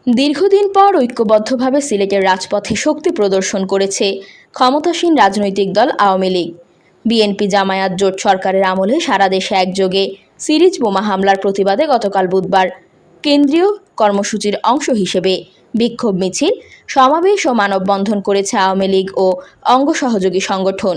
দীর্ঘদিন পর ঐক্যবদ্ধভাবে সিলেটের রাজপথে শক্তি প্রদর্শন করেছে ক্ষমতাসীন রাজনৈতিক দল আওয়ামী লীগ। বিএনপি জামায়াত জোট সরকারের আমলে সারা দেশে একযোগে সিরিজ বোমা হামলার প্রতিবাদে গতকাল বুধবার কেন্দ্রীয় কর্মসূচির অংশ হিসেবে বিক্ষোভ মিছিল, সমাবেশ ও মানববন্ধন করেছে আওয়ামী লীগ ও অঙ্গ সহযোগী সংগঠন।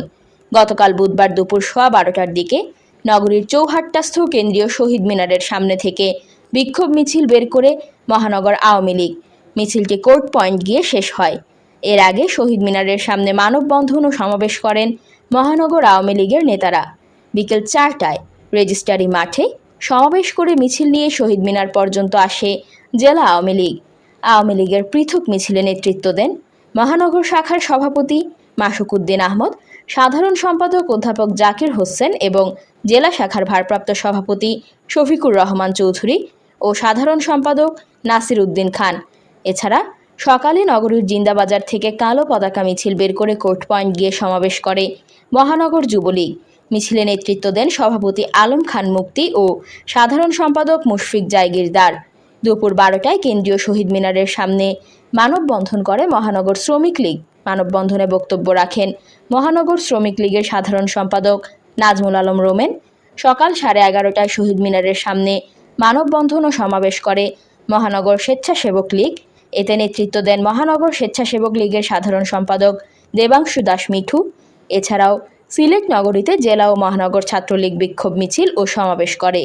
গতকাল বুধবার দুপুর 12:15টার দিকে নগরীর চৌহাট্টাস্থ কেন্দ্রীয় শহীদ মিনারের সামনে থেকে বিক্ষোভ মিছিল বের করে মহানগর আওয়ামী লীগ। মিছিলটি কোর্ট পয়েন্ট গিয়ে শেষ হয়। এর আগে শহীদ মিনারের সামনে মানববন্ধন ও সমাবেশ করেন মহানগর আওয়ামী লীগের নেতারা। বিকেল 4টায় রেজিস্ট্রারি মাঠে সমাবেশ করে মিছিল নিয়ে শহীদ মিনার পর্যন্ত আসে জেলা আওয়ামী লীগ। আওয়ামী লীগের পৃথক মিছিলে নেতৃত্ব দেন মহানগর শাখার সভাপতি মাসুক উদ্দিন আহমদ, সাধারণ সম্পাদক অধ্যাপক জাকির হোসেন এবং জেলা শাখার ভারপ্রাপ্ত সভাপতি শফিকুর রহমান চৌধুরী ও সাধারণ সম্পাদক নাসির উদ্দিন খান। এছাড়া সকালে নগরীর জিন্দাবাজার থেকে কালো পতাকা মিছিল বের করে কোর্ট পয়েন্ট গিয়ে সমাবেশ করে মহানগর যুবলীগ। মিছিলে নেতৃত্ব দেন সভাপতি আলম খান মুক্তি ও সাধারণ সম্পাদক মুশফিক জায়গিরদার। দুপুর 12টায় কেন্দ্রীয় শহীদ মিনারের সামনে মানববন্ধন করে মহানগর শ্রমিক লীগ। মানববন্ধনে বক্তব্য রাখেন মহানগর শ্রমিক লীগের সাধারণ সম্পাদক নাজমুল আলম রোমেন। সকাল 11:30টায় শহীদ মিনারের সামনে মানববন্ধন ও সমাবেশ করে মহানগর স্বেচ্ছাসেবক লীগ। এতে নেতৃত্ব দেন মহানগর স্বেচ্ছাসেবক লীগের সাধারণ সম্পাদক দেবাংশু দাস মিঠু। এছাড়াও সিলেট নগরীতে জেলা ও মহানগর ছাত্রলীগ বিক্ষোভ মিছিল ও সমাবেশ করে।